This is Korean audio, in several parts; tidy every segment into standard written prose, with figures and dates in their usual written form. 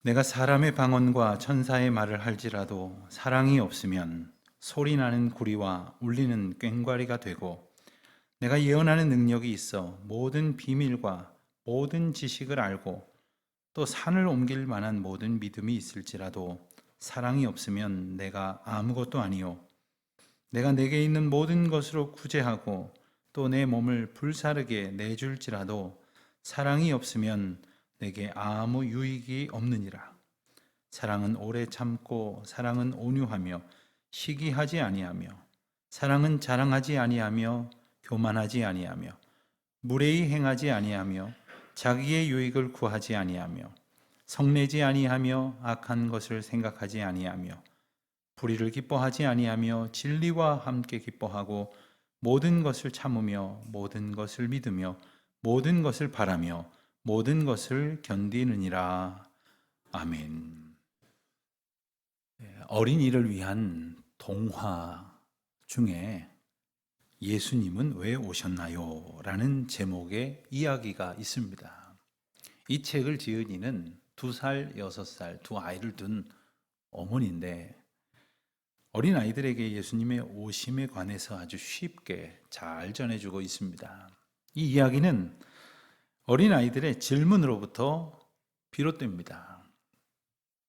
내가 사람의 방언과 천사의 말을 할지라도 사랑이 없으면 소리나는 구리와 울리는 꽹과리가 되고, 내가 예언하는 능력이 있어 모든 비밀과 모든 지식을 알고 또 산을 옮길 만한 모든 믿음이 있을지라도 사랑이 없으면 내가 아무것도 아니요, 내가 내게 있는 모든 것으로 구제하고 또 내 몸을 불사르게 내줄지라도 사랑이 없으면 내게 아무 유익이 없느니라. 사랑은 오래 참고 사랑은 온유하며 시기하지 아니하며 사랑은 자랑하지 아니하며 교만하지 아니하며 무례히 행하지 아니하며 자기의 유익을 구하지 아니하며 성내지 아니하며 악한 것을 생각하지 아니하며 불의를 기뻐하지 아니하며 진리와 함께 기뻐하고 모든 것을 참으며 모든 것을 믿으며 모든 것을 바라며 모든 것을 견디느니라. 아멘. 어린이를 위한 동화 중에 예수님은 왜 오셨나요? 라는 제목의 이야기가 있습니다. 이 책을 지은 이는 2살, 6살 두 아이를 둔 어머니인데, 어린아이들에게 예수님의 오심에 관해서 아주 쉽게 잘 전해주고 있습니다. 이 이야기는 어린아이들의 질문으로부터 비롯됩니다.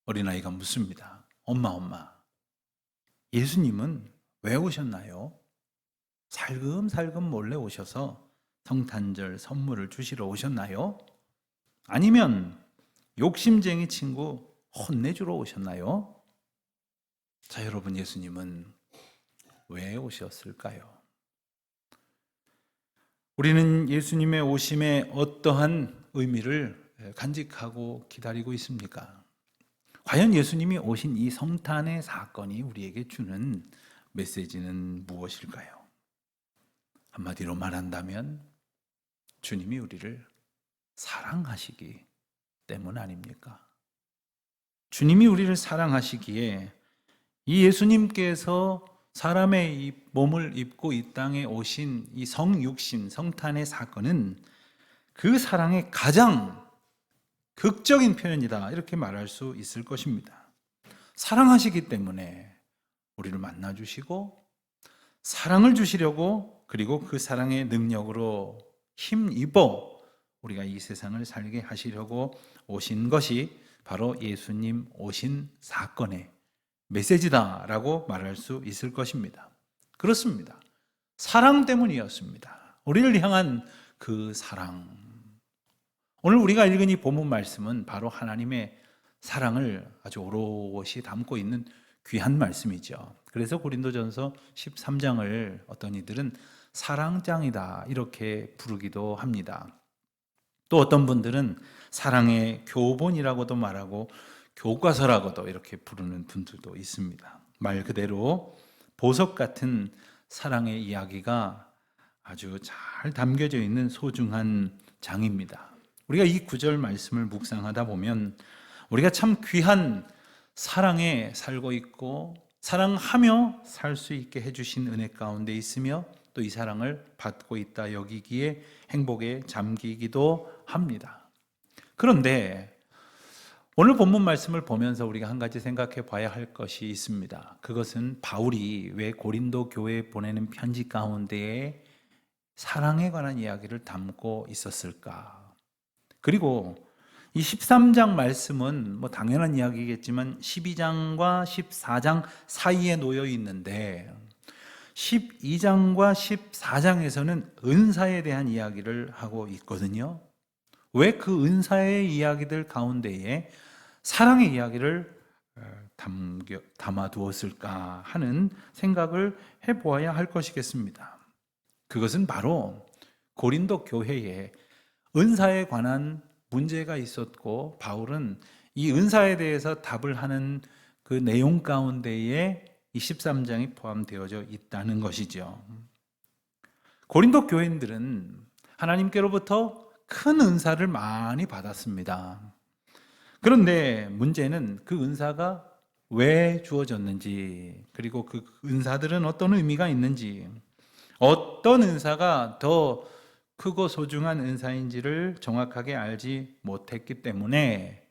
어린아이가 묻습니다. 엄마, 예수님은 왜 오셨나요? 살금살금 몰래 오셔서 성탄절 선물을 주시러 오셨나요? 아니면 욕심쟁이 친구 혼내주러 오셨나요? 자, 여러분, 예수님은 왜 오셨을까요? 우리는 예수님의 오심에 어떠한 의미를 간직하고 기다리고 있습니까? 과연 예수님이 오신 이 성탄의 사건이 우리에게 주는 메시지는 무엇일까요? 한마디로 말한다면 주님이 우리를 사랑하시기 때문 아닙니까? 주님이 우리를 사랑하시기에 이 예수님께서 사람의 이 몸을 입고 이 땅에 오신 이 성육신, 성탄의 사건은 그 사랑의 가장 극적인 표현이다, 이렇게 말할 수 있을 것입니다. 사랑하시기 때문에 우리를 만나주시고 사랑을 주시려고, 그리고 그 사랑의 능력으로 힘입어 우리가 이 세상을 살게 하시려고 오신 것이 바로 예수님 오신 사건의 메시지다라고 말할 수 있을 것입니다. 그렇습니다. 사랑 때문이었습니다. 우리를 향한 그 사랑. 오늘 우리가 읽은 이 본문 말씀은 바로 하나님의 사랑을 아주 오롯이 담고 있는 귀한 말씀이죠. 그래서 고린도전서 13장을 어떤 이들은 사랑장이다, 이렇게 부르기도 합니다. 또 어떤 분들은 사랑의 교본이라고도 말하고 교과서라고도 이렇게 부르는 분들도 있습니다. 말 그대로 보석 같은 사랑의 이야기가 아주 잘 담겨져 있는 소중한 장입니다. 우리가 이 구절 말씀을 묵상하다 보면 우리가 참 귀한 사랑에 살고 있고 사랑하며 살 수 있게 해주신 은혜 가운데 있으며 또 이 사랑을 받고 있다 여기기에 행복에 잠기기도 합니다. 그런데 오늘 본문 말씀을 보면서 우리가 한 가지 생각해 봐야 할 것이 있습니다. 그것은 바울이 왜 고린도 교회에 보내는 편지 가운데에 사랑에 관한 이야기를 담고 있었을까? 그리고 이 13장 말씀은 뭐 당연한 이야기겠지만 12장과 14장 사이에 놓여 있는데 12장과 14장에서는 은사에 대한 이야기를 하고 있거든요. 왜 그 은사의 이야기들 가운데에 사랑의 이야기를 담아 두었을까 하는 생각을 해보아야 할 것이겠습니다. 그것은 바로 고린도 교회에 은사에 관한 문제가 있었고 바울은 이 은사에 대해서 답을 하는 그 내용 가운데에 이 13장이 포함되어져 있다는 것이죠. 고린도 교인들은 하나님께로부터 큰 은사를 많이 받았습니다. 그런데 문제는 그 은사가 왜 주어졌는지, 그리고 그 은사들은 어떤 의미가 있는지, 어떤 은사가 더 크고 소중한 은사인지를 정확하게 알지 못했기 때문에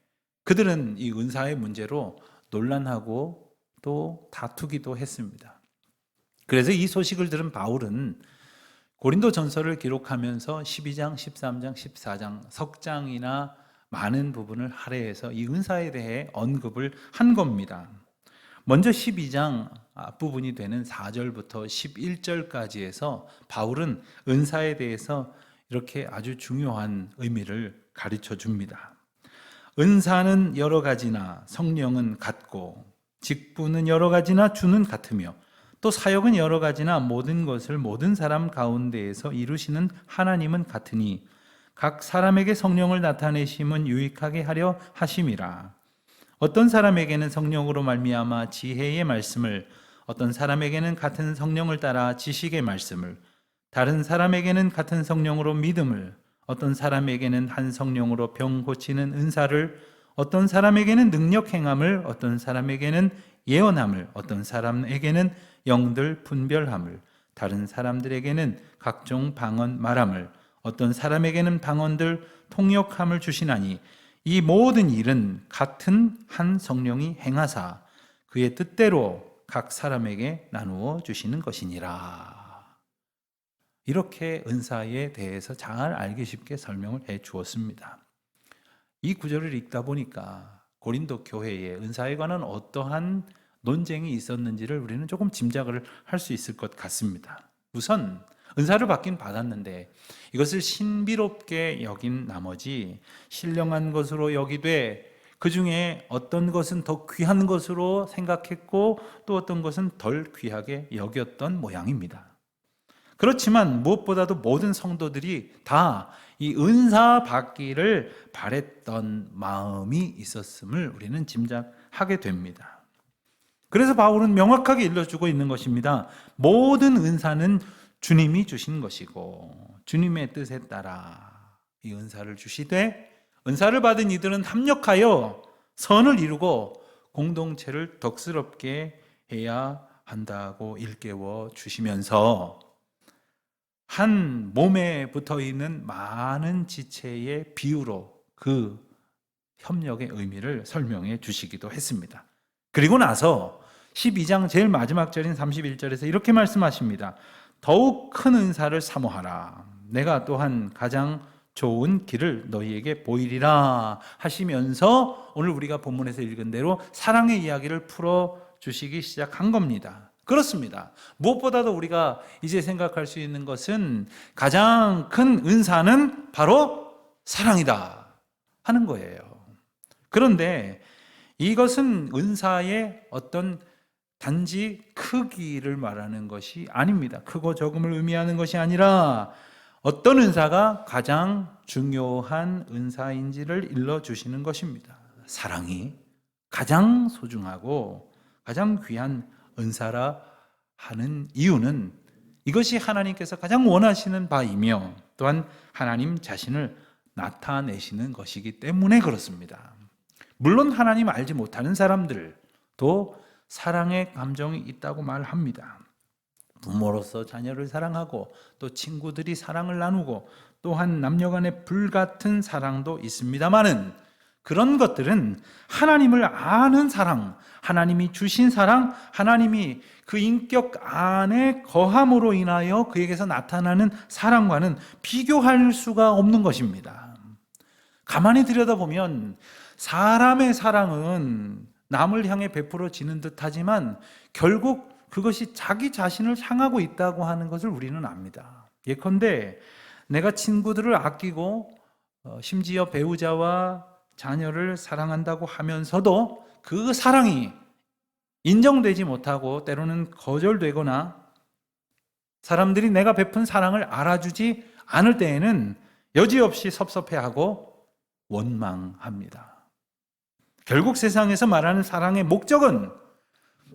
그들은 이 은사의 문제로 논란하고 또 다투기도 했습니다. 그래서 이 소식을 들은 바울은 고린도 전서를 기록하면서 12장, 13장, 14장 석 장이나 많은 부분을 할애해서 이 은사에 대해 언급을 한 겁니다. 먼저 12장 앞부분이 되는 4절부터 11절까지에서 바울은 은사에 대해서 이렇게 아주 중요한 의미를 가르쳐 줍니다. 은사는 여러 가지나 성령은 같고 직분은 여러 가지나 주는 같으며 또 사역은 여러 가지나 모든 것을 모든 사람 가운데에서 이루시는 하나님은 같으니 각 사람에게 성령을 나타내심은 유익하게 하려 하심이라. 어떤 사람에게는 성령으로 말미암아 지혜의 말씀을, 어떤 사람에게는 같은 성령을 따라 지식의 말씀을, 다른 사람에게는 같은 성령으로 믿음을, 어떤 사람에게는 한 성령으로 병 고치는 은사를, 어떤 사람에게는 능력 행함을, 어떤 사람에게는 예언함을, 어떤 사람에게는 영들 분별함을, 다른 사람들에게는 각종 방언 말함을, 어떤 사람에게는 방언들 통역함을 주시나니 이 모든 일은 같은 한 성령이 행하사 그의 뜻대로 각 사람에게 나누어 주시는 것이니라. 이렇게 은사에 대해서 잘 알기 쉽게 설명을 해 주었습니다. 이 구절을 읽다 보니까 고린도 교회에 은사에 관한 어떠한 논쟁이 있었는지를 우리는 조금 짐작을 할 수 있을 것 같습니다. 우선 은사를 받긴 받았는데 이것을 신비롭게 여긴 나머지 신령한 것으로 여기되 그 중에 어떤 것은 더 귀한 것으로 생각했고 또 어떤 것은 덜 귀하게 여겼던 모양입니다. 그렇지만 무엇보다도 모든 성도들이 다 이 은사 받기를 바랬던 마음이 있었음을 우리는 짐작하게 됩니다. 그래서 바울은 명확하게 일러주고 있는 것입니다. 모든 은사는 주님이 주신 것이고 주님의 뜻에 따라 이 은사를 주시되 은사를 받은 이들은 합력하여 선을 이루고 공동체를 덕스럽게 해야 한다고 일깨워 주시면서 한 몸에 붙어있는 많은 지체의 비유로 그 협력의 의미를 설명해 주시기도 했습니다. 그리고 나서 12장 제일 마지막 절인 31절에서 이렇게 말씀하십니다. 더욱 큰 은사를 사모하라. 내가 또한 가장 좋은 길을 너희에게 보이리라 하시면서 오늘 우리가 본문에서 읽은 대로 사랑의 이야기를 풀어주시기 시작한 겁니다. 그렇습니다. 무엇보다도 우리가 이제 생각할 수 있는 것은 가장 큰 은사는 바로 사랑이다 하는 거예요. 그런데 이것은 은사의 어떤 단지 크기를 말하는 것이 아닙니다. 크고 적음을 의미하는 것이 아니라 어떤 은사가 가장 중요한 은사인지를 일러주시는 것입니다. 사랑이 가장 소중하고 가장 귀한 은사라 하는 이유는 이것이 하나님께서 가장 원하시는 바이며 또한 하나님 자신을 나타내시는 것이기 때문에 그렇습니다. 물론 하나님 알지 못하는 사람들도 사랑의 감정이 있다고 말합니다. 부모로서 자녀를 사랑하고 또 친구들이 사랑을 나누고 또한 남녀간의 불같은 사랑도 있습니다마는 그런 것들은 하나님을 아는 사랑, 하나님이 주신 사랑, 하나님이 그 인격 안에 거함으로 인하여 그에게서 나타나는 사랑과는 비교할 수가 없는 것입니다. 가만히 들여다보면 사람의 사랑은 남을 향해 베풀어지는 듯하지만 결국 그것이 자기 자신을 향하고 있다고 하는 것을 우리는 압니다. 예컨대 내가 친구들을 아끼고 심지어 배우자와 자녀를 사랑한다고 하면서도 그 사랑이 인정되지 못하고 때로는 거절되거나 사람들이 내가 베푼 사랑을 알아주지 않을 때에는 여지없이 섭섭해하고 원망합니다. 결국 세상에서 말하는 사랑의 목적은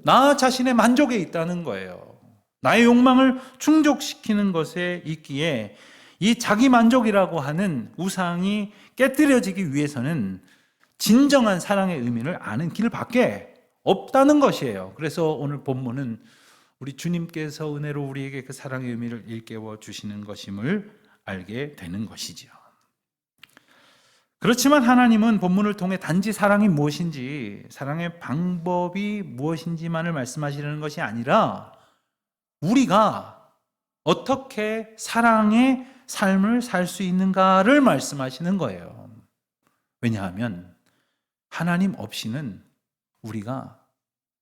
나 자신의 만족에 있다는 거예요. 나의 욕망을 충족시키는 것에 있기에 이 자기 만족이라고 하는 우상이 깨뜨려지기 위해서는 진정한 사랑의 의미를 아는 길밖에 없다는 것이에요. 그래서 오늘 본문은 우리 주님께서 은혜로 우리에게 그 사랑의 의미를 일깨워 주시는 것임을 알게 되는 것이죠. 그렇지만 하나님은 본문을 통해 단지 사랑이 무엇인지, 사랑의 방법이 무엇인지만을 말씀하시려는 것이 아니라 우리가 어떻게 사랑의 삶을 살 수 있는가를 말씀하시는 거예요. 왜냐하면 하나님 없이는 우리가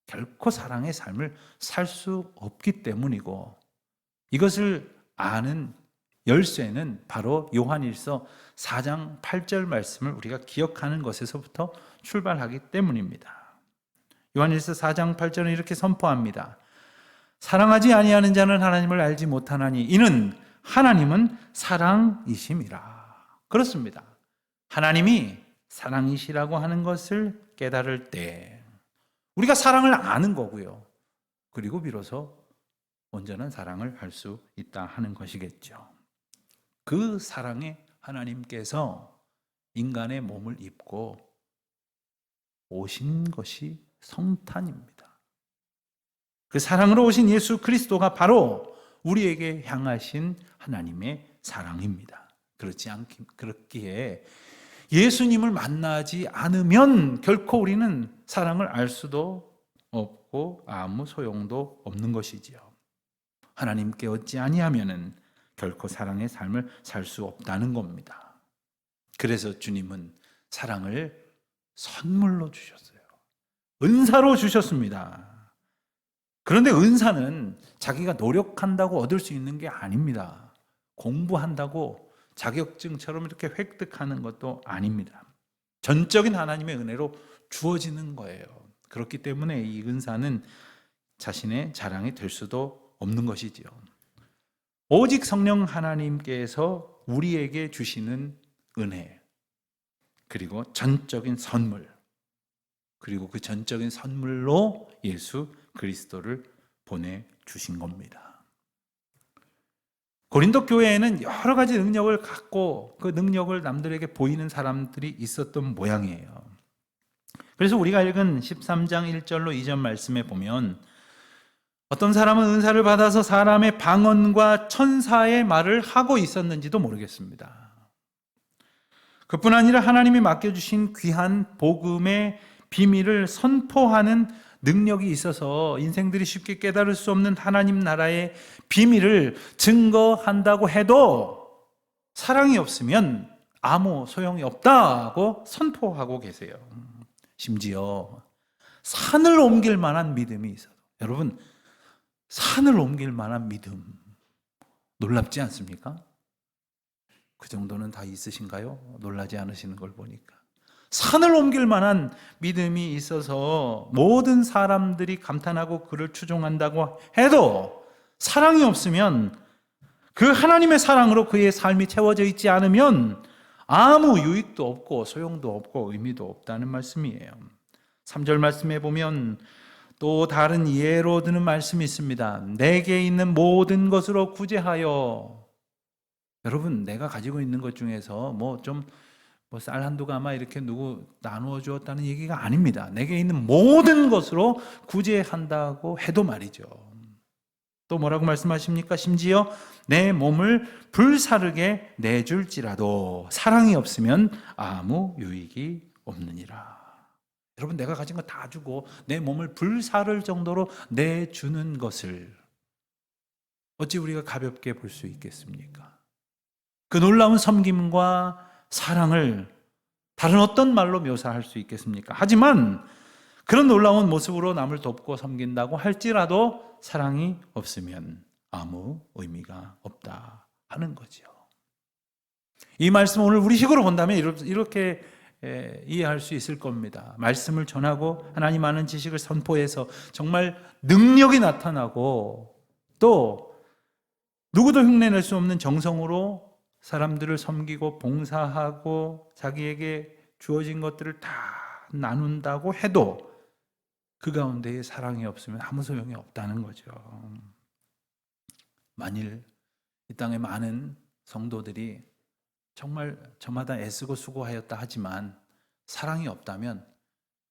결코 사랑의 삶을 살 수 없기 때문이고, 이것을 아는 열쇠는 바로 요한일서 4장 8절 말씀을 우리가 기억하는 것에서부터 출발하기 때문입니다. 요한일서 4장 8절은 이렇게 선포합니다. 사랑하지 아니하는 자는 하나님을 알지 못하나니 이는 하나님은 사랑이심이라. 그렇습니다. 하나님이 사랑이시라고 하는 것을 깨달을 때 우리가 사랑을 아는 거고요. 그리고 비로소 온전한 사랑을 할 수 있다 하는 것이겠죠. 그 사랑에 하나님께서 인간의 몸을 입고 오신 것이 성탄입니다. 그 사랑으로 오신 예수 그리스도가 바로 우리에게 향하신 하나님의 사랑입니다. 그렇기에 예수님을 만나지 않으면 결코 우리는 사랑을 알 수도 없고 아무 소용도 없는 것이지요. 하나님께 얻지 아니하면은 결코 사랑의 삶을 살 수 없다는 겁니다. 그래서 주님은 사랑을 선물로 주셨어요. 은사로 주셨습니다. 그런데 은사는 자기가 노력한다고 얻을 수 있는 게 아닙니다. 공부한다고 자격증처럼 이렇게 획득하는 것도 아닙니다. 전적인 하나님의 은혜로 주어지는 거예요. 그렇기 때문에 이 은사는 자신의 자랑이 될 수도 없는 것이지요. 오직 성령 하나님께서 우리에게 주시는 은혜, 그리고 전적인 선물, 그리고 그 전적인 선물로 예수 그리스도를 보내주신 겁니다. 고린도 교회에는 여러 가지 능력을 갖고 그 능력을 남들에게 보이는 사람들이 있었던 모양이에요. 그래서 우리가 읽은 13장 1절로 2절 말씀에 보면 어떤 사람은 은사를 받아서 사람의 방언과 천사의 말을 하고 있었는지도 모르겠습니다. 그뿐 아니라 하나님이 맡겨주신 귀한 복음의 비밀을 선포하는 능력이 있어서 인생들이 쉽게 깨달을 수 없는 하나님 나라의 비밀을 증거한다고 해도 사랑이 없으면 아무 소용이 없다고 선포하고 계세요. 심지어 산을 옮길 만한 믿음이 있어요. 여러분, 산을 옮길 만한 믿음 놀랍지 않습니까? 그 정도는 다 있으신가요? 놀라지 않으시는 걸 보니까. 산을 옮길 만한 믿음이 있어서 모든 사람들이 감탄하고 그를 추종한다고 해도 사랑이 없으면, 그 하나님의 사랑으로 그의 삶이 채워져 있지 않으면 아무 유익도 없고 소용도 없고 의미도 없다는 말씀이에요. 3절 말씀에 보면 또 다른 예로 드는 말씀이 있습니다. 내게 있는 모든 것으로 구제하여. 여러분, 내가 가지고 있는 것 중에서 쌀 한두 가마 이렇게 누구 나누어 주었다는 얘기가 아닙니다. 내게 있는 모든 것으로 구제한다고 해도 말이죠. 또 뭐라고 말씀하십니까? 심지어 내 몸을 불사르게 내줄지라도 사랑이 없으면 아무 유익이 없느니라. 여러분, 내가 가진 거 다 주고 내 몸을 불사를 정도로 내주는 것을 어찌 우리가 가볍게 볼 수 있겠습니까? 그 놀라운 섬김과 사랑을 다른 어떤 말로 묘사할 수 있겠습니까? 하지만 그런 놀라운 모습으로 남을 돕고 섬긴다고 할지라도 사랑이 없으면 아무 의미가 없다 하는 거죠. 이 말씀 오늘 우리식으로 본다면 이렇게 이해할 수 있을 겁니다. 말씀을 전하고 하나님 아는 지식을 선포해서 정말 능력이 나타나고 또 누구도 흉내낼 수 없는 정성으로 사람들을 섬기고 봉사하고 자기에게 주어진 것들을 다 나눈다고 해도 그 가운데에 사랑이 없으면 아무 소용이 없다는 거죠. 만일 이 땅에 많은 성도들이 정말 저마다 애쓰고 수고하였다 하지만 사랑이 없다면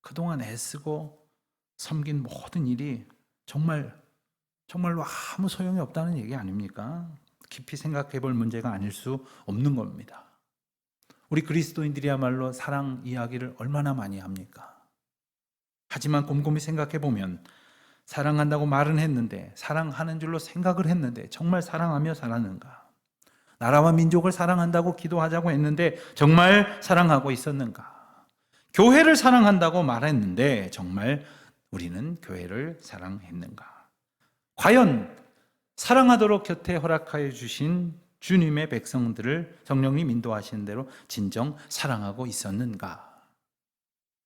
그동안 애쓰고 섬긴 모든 일이 정말로 아무 소용이 없다는 얘기 아닙니까? 깊이 생각해 볼 문제가 아닐 수 없는 겁니다. 우리 그리스도인들이야말로 사랑 이야기를 얼마나 많이 합니까? 하지만 곰곰이 생각해 보면 사랑한다고 말은 했는데, 사랑하는 줄로 생각을 했는데 정말 사랑하며 살았는가? 나라와 민족을 사랑한다고 기도하자고 했는데 정말 사랑하고 있었는가? 교회를 사랑한다고 말했는데 정말 우리는 교회를 사랑했는가? 과연 사랑하도록 곁에 허락하여 주신 주님의 백성들을 성령님 인도하시는 대로 진정 사랑하고 있었는가?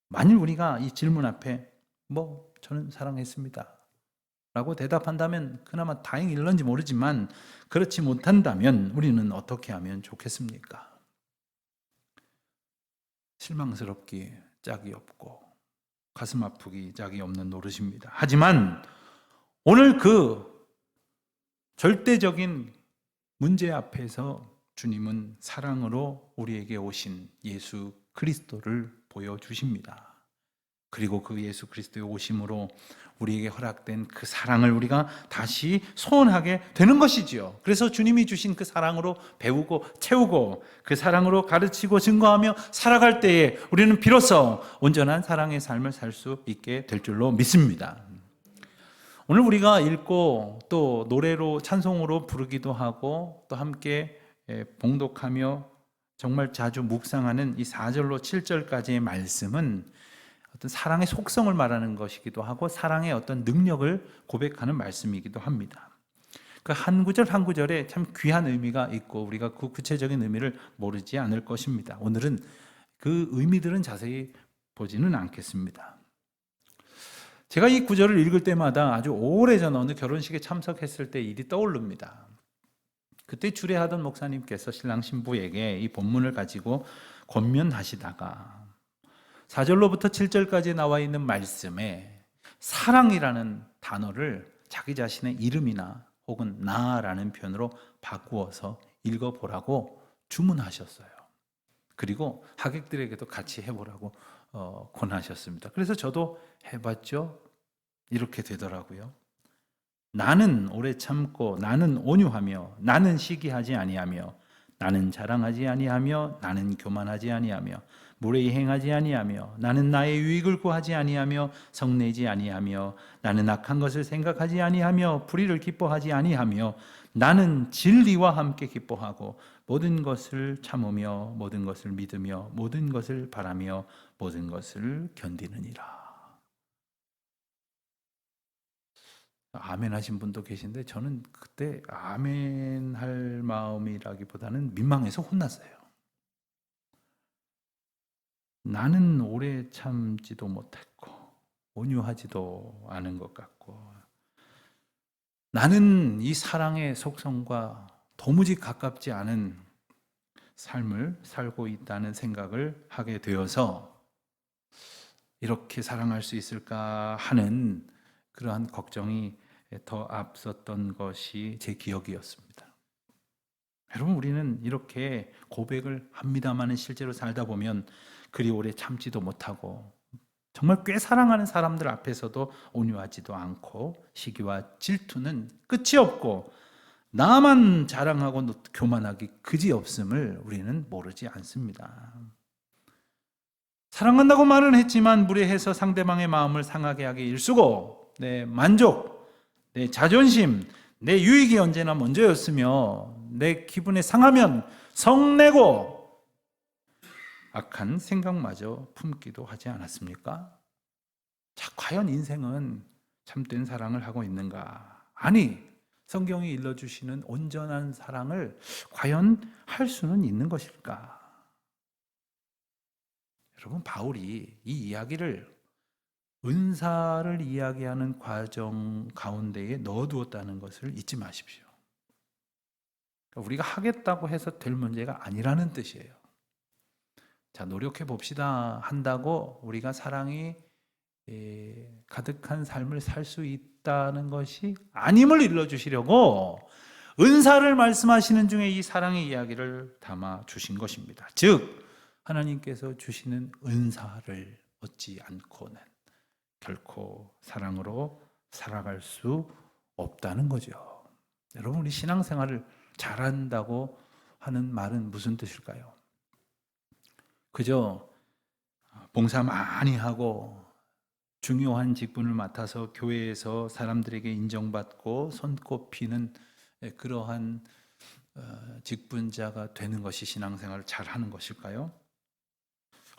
만일 우리가 이 질문 앞에 저는 사랑했습니다 라고 대답한다면 그나마 다행일런지 모르지만, 그렇지 못한다면 우리는 어떻게 하면 좋겠습니까? 실망스럽기 짝이 없고 가슴 아프기 짝이 없는 노릇입니다. 하지만 오늘 그 절대적인 문제 앞에서 주님은 사랑으로 우리에게 오신 예수 그리스도를 보여주십니다. 그리고 그 예수 그리스도의 오심으로 우리에게 허락된 그 사랑을 우리가 다시 소원하게 되는 것이지요. 그래서 주님이 주신 그 사랑으로 배우고 채우고 그 사랑으로 가르치고 증거하며 살아갈 때에 우리는 비로소 온전한 사랑의 삶을 살 수 있게 될 줄로 믿습니다. 오늘 우리가 읽고 또 노래로 찬송으로 부르기도 하고 또 함께 봉독하며 정말 자주 묵상하는 이 4절로 7절까지의 말씀은 어떤 사랑의 속성을 말하는 것이기도 하고 사랑의 어떤 능력을 고백하는 말씀이기도 합니다. 그 한 구절 한 구절에 참 귀한 의미가 있고 우리가 그 구체적인 의미를 모르지 않을 것입니다. 오늘은 그 의미들은 자세히 보지는 않겠습니다. 제가 이 구절을 읽을 때마다 아주 오래전 어느 결혼식에 참석했을 때 일이 떠오릅니다. 그때 주례하던 목사님께서 신랑 신부에게 이 본문을 가지고 권면하시다가 4절로부터 7절까지 나와 있는 말씀에 사랑이라는 단어를 자기 자신의 이름이나 혹은 나라는 표현으로 바꾸어서 읽어보라고 주문하셨어요. 그리고 하객들에게도 같이 해보라고 권하셨습니다. 그래서 저도 해봤죠. 이렇게 되더라고요. 나는 오래 참고 나는 온유하며 나는 시기하지 아니하며 나는 자랑하지 아니하며 나는 교만하지 아니하며 무례히 행하지 아니하며 나는 나의 유익을 구하지 아니하며 성내지 아니하며 나는 악한 것을 생각하지 아니하며 불의를 기뻐하지 아니하며 나는 진리와 함께 기뻐하고 모든 것을 참으며 모든 것을 믿으며 모든 것을 바라며 모든 것을 견디느니라. 아멘 하신 분도 계신데 저는 그때 아멘 할 마음이라기보다는 민망해서 혼났어요. 나는 오래 참지도 못했고 온유하지도 않은 것 같고 나는 이 사랑의 속성과 도무지 가깝지 않은 삶을 살고 있다는 생각을 하게 되어서 이렇게 사랑할 수 있을까 하는 그러한 걱정이 더 앞섰던 것이 제 기억이었습니다. 여러분, 우리는 이렇게 고백을 합니다마는 실제로 살다 보면 그리 오래 참지도 못하고 정말 꽤 사랑하는 사람들 앞에서도 온유하지도 않고 시기와 질투는 끝이 없고 나만 자랑하고 교만하기 그지없음을 우리는 모르지 않습니다. 사랑한다고 말은 했지만 무례해서 상대방의 마음을 상하게 하기 일쑤고 내 만족, 내 자존심, 내 유익이 언제나 먼저였으며 내 기분에 상하면 성내고 악한 생각마저 품기도 하지 않았습니까? 자, 과연 인생은 참된 사랑을 하고 있는가? 아니, 성경이 일러주시는 온전한 사랑을 과연 할 수는 있는 것일까? 여러분, 바울이 이 이야기를 은사를 이야기하는 과정 가운데에 넣어두었다는 것을 잊지 마십시오. 우리가 하겠다고 해서 될 문제가 아니라는 뜻이에요. 자, 노력해 봅시다 한다고 우리가 사랑이 가득한 삶을 살 수 있다는 것이 아님을 일러주시려고 은사를 말씀하시는 중에 이 사랑의 이야기를 담아 주신 것입니다. 즉 하나님께서 주시는 은사를 얻지 않고는 결코 사랑으로 살아갈 수 없다는 거죠. 여러분, 우리 신앙생활을 잘한다고 하는 말은 무슨 뜻일까요? 그저 봉사 많이 하고 중요한 직분을 맡아서 교회에서 사람들에게 인정받고 손꼽히는 그러한 직분자가 되는 것이 신앙생활을 잘하는 것일까요?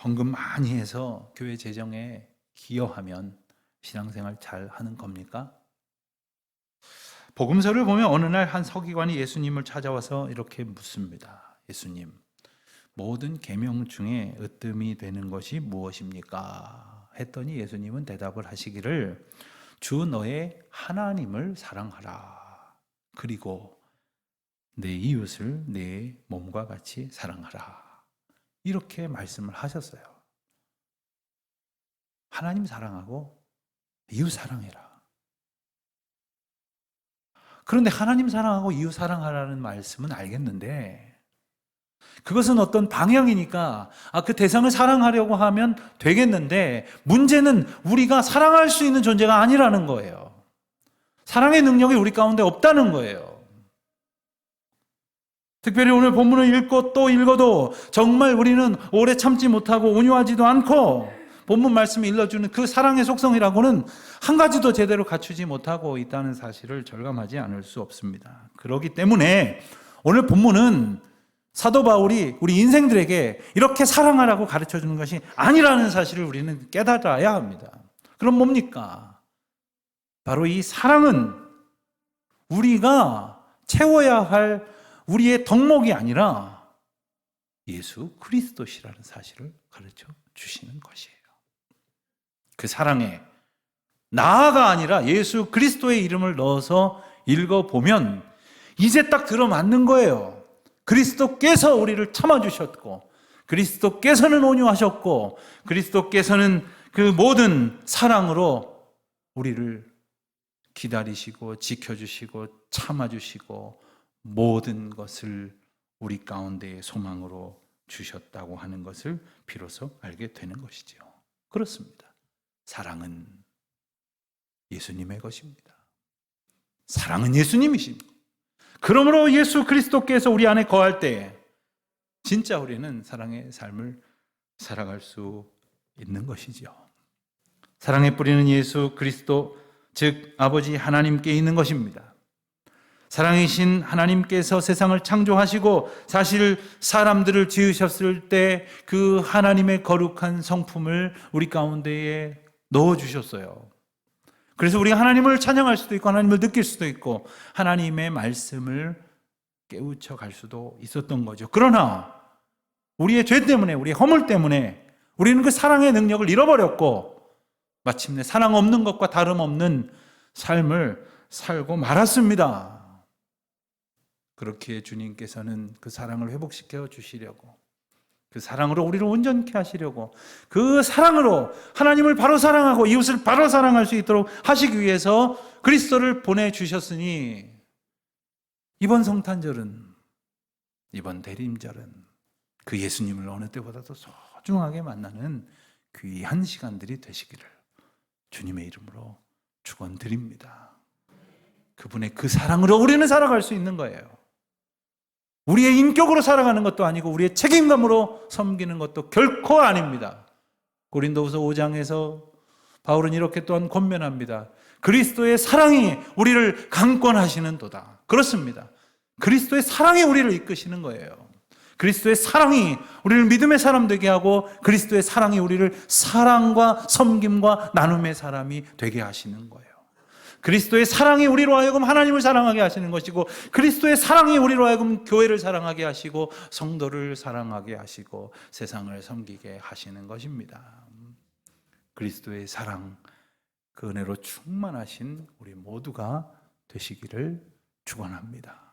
헌금 많이 해서 교회 재정에 기여하면 신앙생활 잘하는 겁니까? 복음서를 보면 어느 날 한 서기관이 예수님을 찾아와서 이렇게 묻습니다. 예수님, 모든 계명 중에 으뜸이 되는 것이 무엇입니까? 했더니 예수님은 대답을 하시기를 주 너의 하나님을 사랑하라. 그리고 내 이웃을 내 몸과 같이 사랑하라. 이렇게 말씀을 하셨어요. 하나님 사랑하고 이웃 사랑해라. 그런데 하나님 사랑하고 이웃 사랑하라는 말씀은 알겠는데 그것은 어떤 방향이니까 그 대상을 사랑하려고 하면 되겠는데 문제는 우리가 사랑할 수 있는 존재가 아니라는 거예요. 사랑의 능력이 우리 가운데 없다는 거예요. 특별히 오늘 본문을 읽고 또 읽어도 정말 우리는 오래 참지 못하고 온유하지도 않고 본문 말씀이 일러주는 그 사랑의 속성이라고는 한 가지도 제대로 갖추지 못하고 있다는 사실을 절감하지 않을 수 없습니다. 그렇기 때문에 오늘 본문은 사도 바울이 우리 인생들에게 이렇게 사랑하라고 가르쳐주는 것이 아니라는 사실을 우리는 깨달아야 합니다. 그럼 뭡니까? 바로 이 사랑은 우리가 채워야 할 우리의 덕목이 아니라 예수 그리스도시라는 사실을 가르쳐 주시는 것이에요. 그 사랑에 나가 아니라 예수 그리스도의 이름을 넣어서 읽어보면 이제 딱 들어맞는 거예요. 그리스도께서 우리를 참아주셨고 그리스도께서는 온유하셨고 그리스도께서는 그 모든 사랑으로 우리를 기다리시고 지켜주시고 참아주시고 모든 것을 우리 가운데의 소망으로 주셨다고 하는 것을 비로소 알게 되는 것이죠. 그렇습니다. 사랑은 예수님의 것입니다. 사랑은 예수님이십니다. 그러므로 예수 그리스도께서 우리 안에 거할 때 진짜 우리는 사랑의 삶을 살아갈 수 있는 것이죠. 사랑의 뿌리는 예수 그리스도 즉 아버지 하나님께 있는 것입니다. 사랑이신 하나님께서 세상을 창조하시고 사실 사람들을 지으셨을 때 그 하나님의 거룩한 성품을 우리 가운데에 넣어주셨어요. 그래서 우리가 하나님을 찬양할 수도 있고 하나님을 느낄 수도 있고 하나님의 말씀을 깨우쳐 갈 수도 있었던 거죠. 그러나 우리의 죄 때문에 우리의 허물 때문에 우리는 그 사랑의 능력을 잃어버렸고 마침내 사랑 없는 것과 다름없는 삶을 살고 말았습니다. 그렇게 주님께서는 그 사랑을 회복시켜 주시려고 그 사랑으로 우리를 온전케 하시려고 그 사랑으로 하나님을 바로 사랑하고 이웃을 바로 사랑할 수 있도록 하시기 위해서 그리스도를 보내주셨으니 이번 성탄절은 이번 대림절은 그 예수님을 어느 때보다도 소중하게 만나는 귀한 시간들이 되시기를 주님의 이름으로 축원드립니다. 그분의 그 사랑으로 우리는 살아갈 수 있는 거예요. 우리의 인격으로 살아가는 것도 아니고 우리의 책임감으로 섬기는 것도 결코 아닙니다. 고린도후서 5장에서 바울은 이렇게 또한 권면합니다. 그리스도의 사랑이 우리를 강권하시는 도다. 그렇습니다. 그리스도의 사랑이 우리를 이끄시는 거예요. 그리스도의 사랑이 우리를 믿음의 사람 되게 하고 그리스도의 사랑이 우리를 사랑과 섬김과 나눔의 사람이 되게 하시는 거예요. 그리스도의 사랑이 우리로 하여금 하나님을 사랑하게 하시는 것이고 그리스도의 사랑이 우리로 하여금 교회를 사랑하게 하시고 성도를 사랑하게 하시고 세상을 섬기게 하시는 것입니다. 그리스도의 사랑, 그 은혜로 충만하신 우리 모두가 되시기를 축원합니다.